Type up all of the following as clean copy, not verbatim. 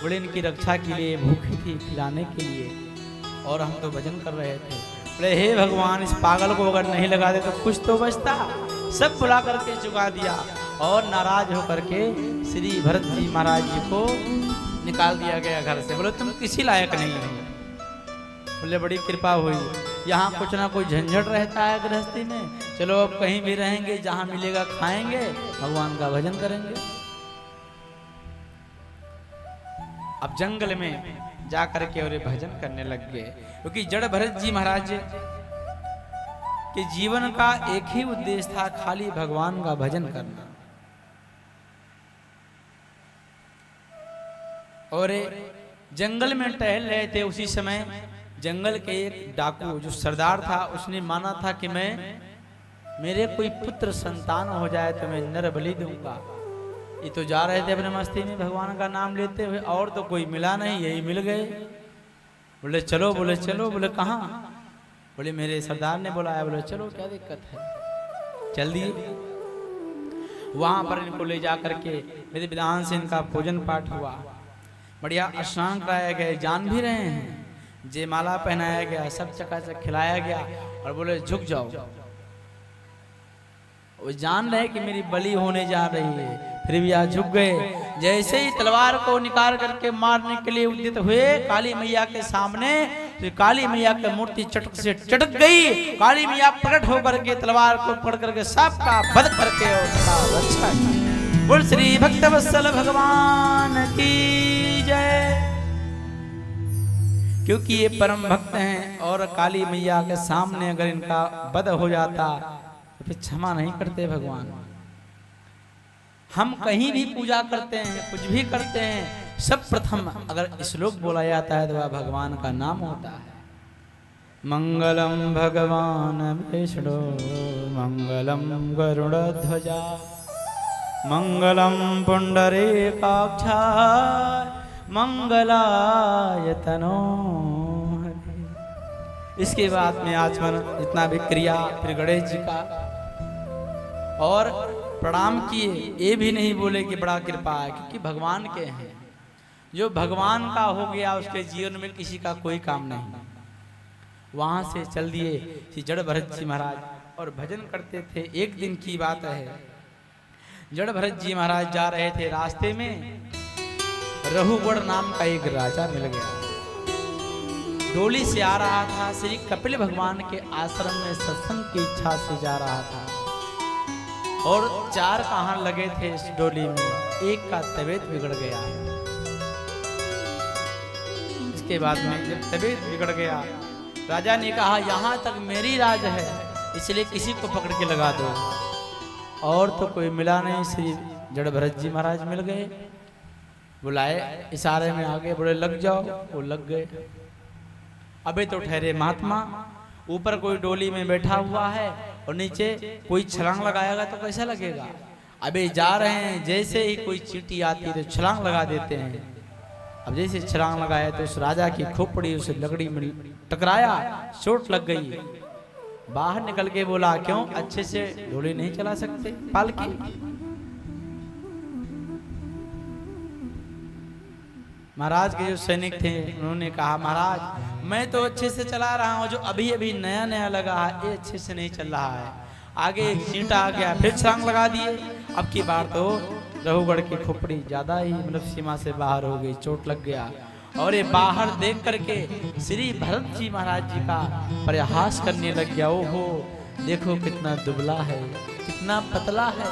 बोले इनकी रक्षा के लिए भूखी थी, खिलाने के लिए, और हम तो भजन कर रहे थे। बोले हे भगवान, इस पागल को अगर नहीं लगा दे तो कुछ तो बचता। सब बुला करके चुका दिया और नाराज होकर के श्री भरत जी महाराज जी को निकाल दिया गया घर से। बोले तुम किसी लायक नहीं हो। बोले बड़ी कृपा हुई, यहाँ कुछ ना कुछ झंझट रहता है गृहस्थी में, चलो अब कहीं भी रहेंगे, जहाँ मिलेगा खाएंगे, भगवान का भजन करेंगे। अब जंगल में जा करके और भजन करने लग गए, क्योंकि जड़ भरत जी महाराज के जीवन का एक ही उद्देश्य था, खाली भगवान का भजन करना। और जंगल में टहल रहे थे, उसी समय जंगल के एक डाकू जो सरदार था, उसने माना था कि मेरे कोई पुत्र संतान हो जाए तो मैं नर बलि दूंगा। ये तो जा रहे थे अपने मस्ती में भगवान का नाम लेते हुए, और तो कोई मिला नहीं, यही मिल गए। बोले चलो, बोले चलो, बोले कहाँ? बोले मेरे सरदार ने बुलाया। बोले चलो, क्या दिक्कत है, चल दिए। वहां पर इनको ले जा करके विधि विधान से इनका पूजन पाठ हुआ, बढ़िया स्नान कराया गया, जान भी रहे हैं, जयमाला पहनाया गया, सब चकाचक खिलाया गया, और बोले झुक जाओ। वो जान रहे कि मेरी बलि होने जा रही है, फिर भी आज झुक गए। जैसे ही तलवार को निकाल करके मारने के लिए उद्यत हुए काली मैया के सामने, तो काली मैया की मूर्ति चटक से चटक गई। काली मैया प्रकट होकर के तलवार को पकड़ करके सबका वध करके उसका रक्षा की। बोल श्री भक्तवत्सल भगवान की जय। क्योंकि ये परम भक्त हैं और काली मैया के सामने अगर इनका वध हो जाता तो फिर क्षमा नहीं करते भगवान। हम कहीं भी पूजा करते हैं, कुछ भी करते हैं, सब प्रथम अगर श्लोक बोला जाता है तो वह भगवान का नाम होता है। मंगलम भगवान विष्णु मंगलम गरुड़ध्वजा मंगलम पुंडरीकाक्षा मंगलाय तनो। इसके बाद में आचमन जितना भी क्रिया, फिर गणेश जी का और प्रणाम किए। ये भी नहीं बोले कि बड़ा कृपा है, क्योंकि भगवान के हैं। जो भगवान का हो गया उसके जीवन में किसी का कोई काम नहीं। वहां से चल दिए श्री जड़ भरत जी महाराज और भजन करते थे। एक दिन की बात है, जड़ भरत जी महाराज जा रहे थे, रास्ते में रहुगढ़ नाम का एक राजा मिल गया। डोली से आ रहा था, श्री कपिल भगवान के आश्रम में सत्संग की इच्छा से जा रहा था, और 4 कहां लगे थे इस डोली में, एक का तबीयत बिगड़ गया। इसके बाद में जब तबीयत बिगड़ गया, राजा ने कहा यहाँ तक मेरी राज है, इसलिए किसी को पकड़ के लगा दो। और तो कोई मिला नहीं, श्री जड़ भरत जी महाराज मिल गए। बुलाए, इशारे में आगे बोले लग जाओ, वो लग गए। अबे तो ठहरे महात्मा, ऊपर कोई डोली में बैठा हुआ है और नीचे कोई छलांग लगाएगा तो कैसा लगेगा। अबे जा रहे हैं, जैसे ही कोई चींटी आती है तो छलांग लगा देते हैं। अब जैसे छलांग लगाया तो उस राजा की खोपड़ी उसे लकड़ी में टकराया, चोट लग गई। बाहर निकल के बोला क्यों अच्छे से डोली नहीं चला सकते पालकी? महाराज के जो सैनिक थे उन्होंने कहा महाराज मैं तो अच्छे से चला रहा हूँ, जो अभी अभी नया नया लगा है ये अच्छे से नहीं चल रहा है। आगे एक चींटा आ गया, फिर छलांग लगा दिए। अब की बार तो रहुगढ़ की खोपड़ी ज्यादा ही मतलब सीमा से बाहर हो गई, चोट लग गया। और ये बाहर देख करके श्री भरत जी महाराज जी का परिहास करने लग गया। ओहो देखो कितना दुबला है, कितना पतला है,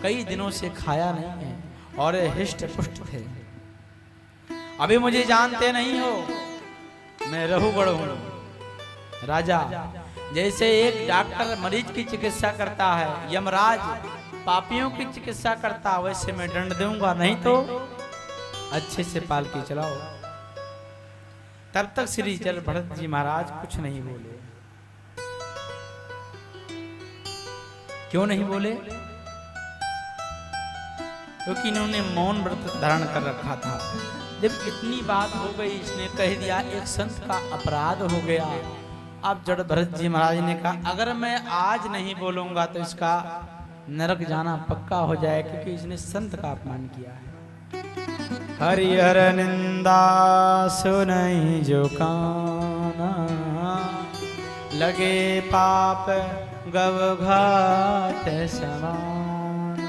कई दिनों से खाया नहीं है और हिष्ट पुष्ट थे। अभी मुझे जानते नहीं हो, मैं रहुगढ़ हूं राजा। जैसे एक डॉक्टर मरीज की चिकित्सा करता है, यमराज पापियों की चिकित्सा करता, वैसे मैं दंड दूंगा, नहीं तो अच्छे से पालकी चलाओ। तब तक श्री जड़ भरत जी महाराज कुछ नहीं बोले। क्यों नहीं बोले? क्योंकि इन्होंने मौन व्रत धारण कर रखा था। जब इतनी बात हो गई, इसने कह दिया एक संत का अपराध हो गया। अब जड़ भरत जी महाराज ने कहा अगर मैं आज नहीं बोलूंगा तो इसका नरक जाना पक्का हो जाए, क्योंकि इसने संत का अपमान किया है। हरिहर निंदा सुनई जो काना, लगे पाप गव घात समान।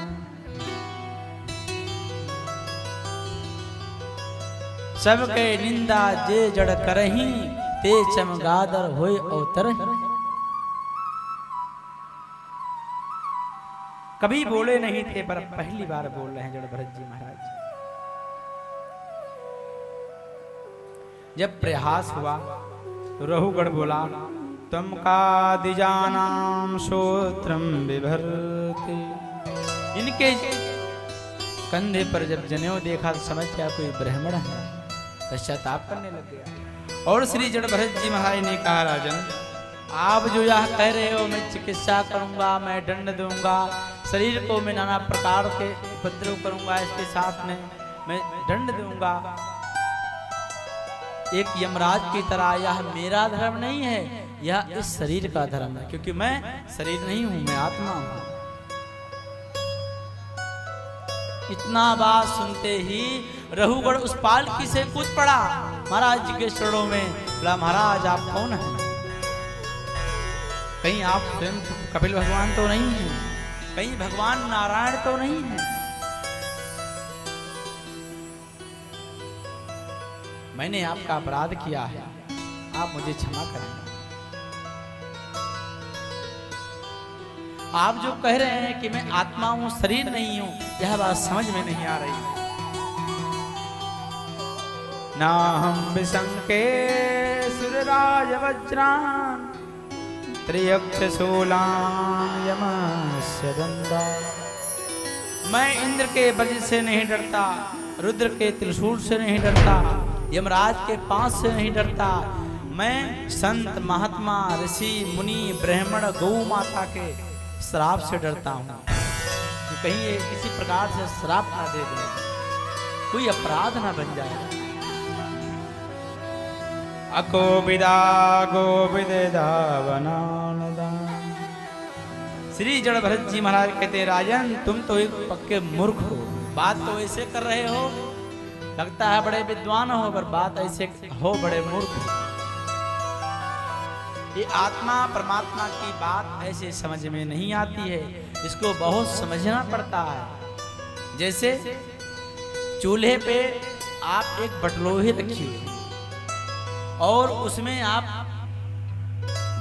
सबके निंदा जे जड़ करही, ते चमगादर होय अवतरही। कभी बोले नहीं थे पर पहली बार बोल रहे हैं जड़ भरत जी महाराज। जब प्रयास हुआ तो रहुगढ़ बोला, तम का दिजानाम श्रोत्रम बिभरते। इनके कंधे पर जब जनेऊ देखा तो समझ गया कोई ब्राह्मण है, पश्चाताप करने लग गया। और श्री जड़ भरत जी महाराज ने कहा, राजन आप जो यह कह रहे हो मैं चिकित्सा करूंगा, मैं दंड दूंगा, शरीर को मैं नाना प्रकार के उपद्रव करूंगा, इसके साथ में मैं दंड दूंगा, एक यमराज की तरह, यह मेरा धर्म नहीं है, यह इस शरीर का धर्म है, क्योंकि मैं शरीर नहीं हूं, मैं आत्मा हूं। इतना बात सुनते ही रहुगढ़ उस पालकी से कूद पड़ा महाराज जी के चरणों में। बोला, महाराज आप कौन हैं? कहीं आप स्वयं कपिल भगवान तो नहीं हैं? कहीं भगवान नारायण तो नहीं है? मैंने आपका अपराध किया है, आप मुझे क्षमा करें। आप जो कह रहे हैं कि मैं आत्मा हूं, शरीर नहीं हूं, यह बात समझ में नहीं आ रही। ना हम विशंके सुरराज वज्रान, त्रियक्ष शूलान यमस्य दंडा। मैं इंद्र के वज्र से नहीं डरता, रुद्र के त्रिशूल से नहीं डरता, यमराज के पांच से नहीं डरता। मैं संत महात्मा ऋषि मुनि ब्राह्मण गौ माता के श्राप से डरता हूँ कि कहीं ये किसी प्रकार से श्राप ना दे दे, कोई अपराध ना बन जाए। अकोविदा गोविदा वनानदा। श्री जड़ भरत जी महाराज कहते, राजन तुम तो एक पक्के मूर्ख हो, बात तो ऐसे कर रहे हो, लगता है बड़े विद्वान हो, पर बात ऐसे हो बड़े मूर्ख हो। ये आत्मा परमात्मा की बात ऐसे समझ में नहीं आती है, इसको बहुत समझना पड़ता है। जैसे चूल्हे पे आप एक बटलोही रखिए और उसमें आप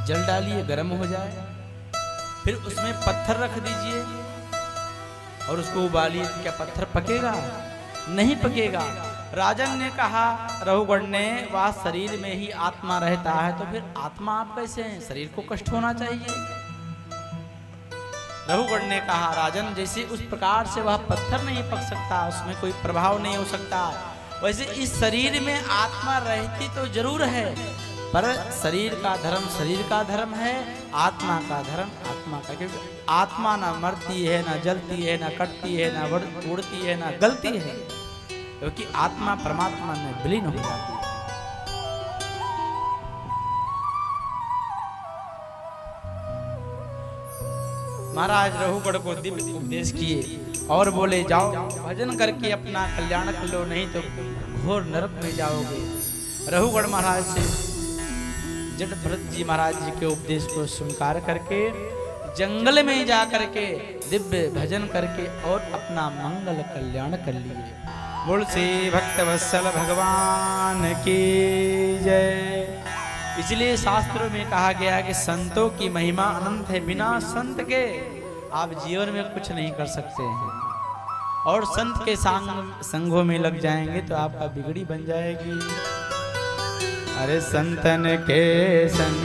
जल डालिए, गर्म हो जाए, फिर उसमें पत्थर रख दीजिए और उसको उबालिए। क्या पत्थर पकेगा? नहीं पकेगा। राजन ने कहा, रहुगढ़ ने, वह शरीर में ही आत्मा रहता है, तो फिर आत्मा आप कैसे हैं? शरीर को कष्ट होना चाहिए। रहुगढ़ ने कहा, राजन जैसे उस प्रकार से वह पत्थर नहीं पक सकता, उसमें कोई प्रभाव नहीं हो सकता, वैसे इस शरीर में आत्मा रहती तो जरूर है, पर शरीर का धर्म शरीर का धर्म है, आत्मा का धर्म आत्मा का। क्योंकि आत्मा ना मरती है, ना जलती है, ना कटती है, ना उड़ती है, ना गलती है, क्योंकि आत्मा परमात्मा में विलीन हो जाती है। महाराज रहुगढ़ को दिव्य उपदेश किए और बोले, जाओ भजन करके अपना कल्याण कर लो, नहीं तो घोर नरक में जाओगे। रहुगढ़ महाराज से जड़ भरत जी महाराज जी के उपदेश को स्वीकार करके जंगल में जा करके दिव्य भजन करके और अपना मंगल कल्याण कर लिए। बोल श्री भक्तवत्सल भगवान की जय। इसलिए शास्त्रों में कहा गया कि संतों की महिमा अनंत है, बिना संत के आप जीवन में कुछ नहीं कर सकते हैं, और संत के संगों में लग जाएंगे तो आपका बिगड़ी बन जाएगी। अरे संतन के संग